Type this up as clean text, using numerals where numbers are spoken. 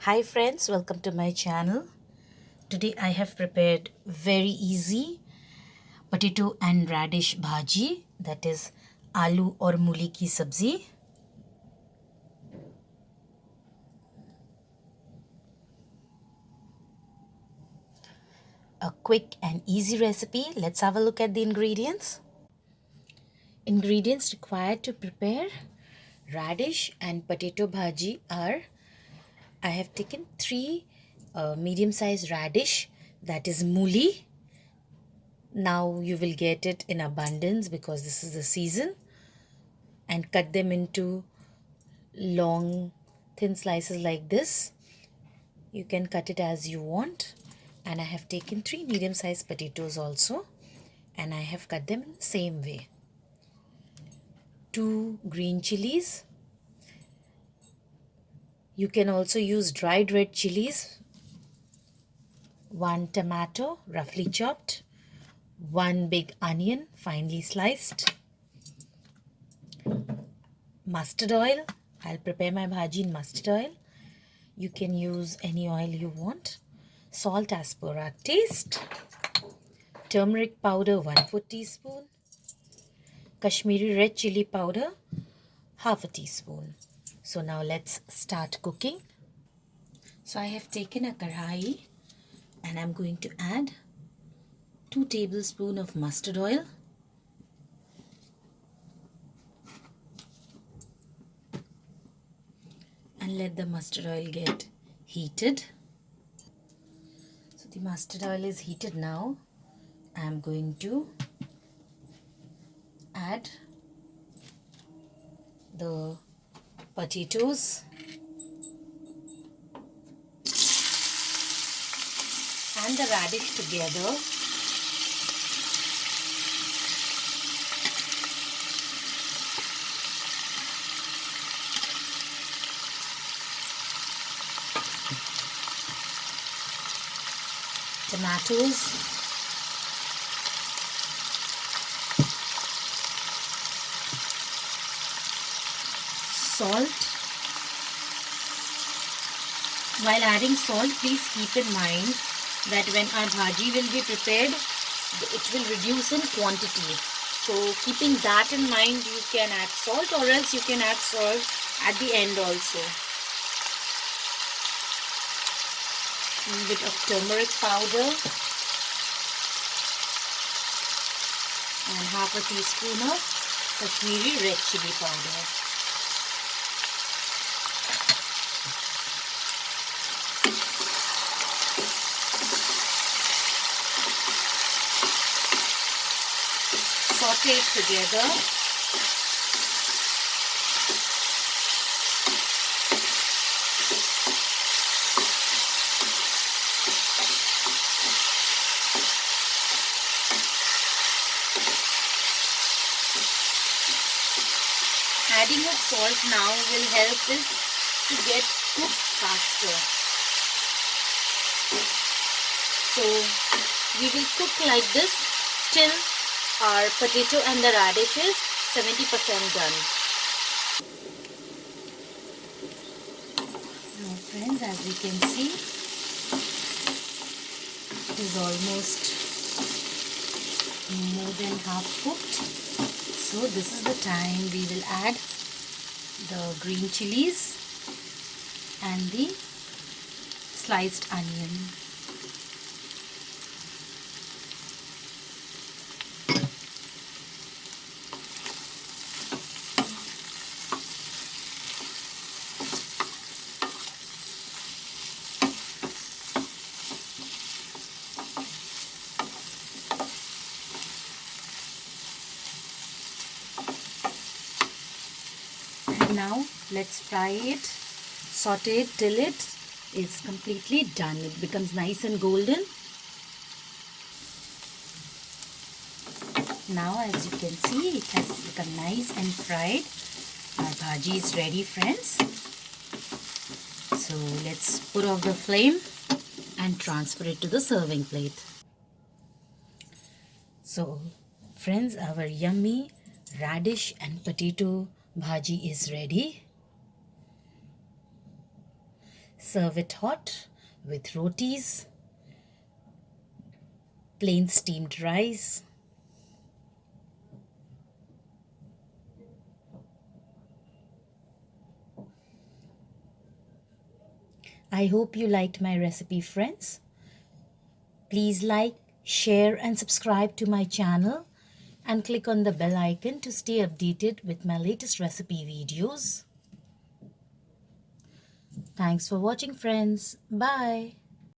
Hi friends, welcome to my channel. Today I have prepared very easy potato and radish bhaji, that is aloo or mooli ki sabzi. A quick and easy recipe. Let's have a look at the ingredients. Ingredients required to prepare radish and potato bhaji are: I have taken 3 medium-sized radish, that is mooli. Now you will get it in abundance because this is the season, and cut them into long thin slices like this. You can cut it as you want. And I have taken 3 medium-sized potatoes also, and I have cut them in the same way. 2 green chilies. You can also use dried red chilies. 1 tomato roughly chopped. 1 big onion finely sliced. Mustard oil. I'll prepare my bhaji in mustard oil. You can use any oil you want. Salt as per our taste. Turmeric powder 1/4 teaspoon. Kashmiri red chili powder half a teaspoon. So now let's start cooking. So I have taken a kadhai and I'm going to add 2 tablespoons of mustard oil. And let the mustard oil get heated. So the mustard oil is heated now. I'm going to add the potatoes and the radish together. Tomatoes, salt. While adding salt, please keep in mind that when our bhaji will be prepared, it will reduce in quantity. So keeping that in mind, you can add salt, or else you can add salt at the end also. A bit of turmeric powder and half a teaspoon of Kashmiri red chili powder. Saute it together. Adding of salt now will help this to get cooked faster. So we will cook like this till our potato and the radish is 70% done. Now friends, as you can see, it is almost more than half cooked. So this is the time we will add the green chilies and the sliced onion. Now let's fry it, saute it till it is completely done. It becomes nice and golden. Now as you can see, it has become nice and fried. Our bhaji is ready, friends. So let's put off the flame and transfer it to the serving plate. So friends, our yummy radish and potato bhaji is ready. Serve it hot with rotis, plain steamed rice. I hope you liked my recipe, friends. Please like, share and subscribe to my channel and click on the bell icon to stay updated with my latest recipe videos. Thanks for watching, friends. Bye.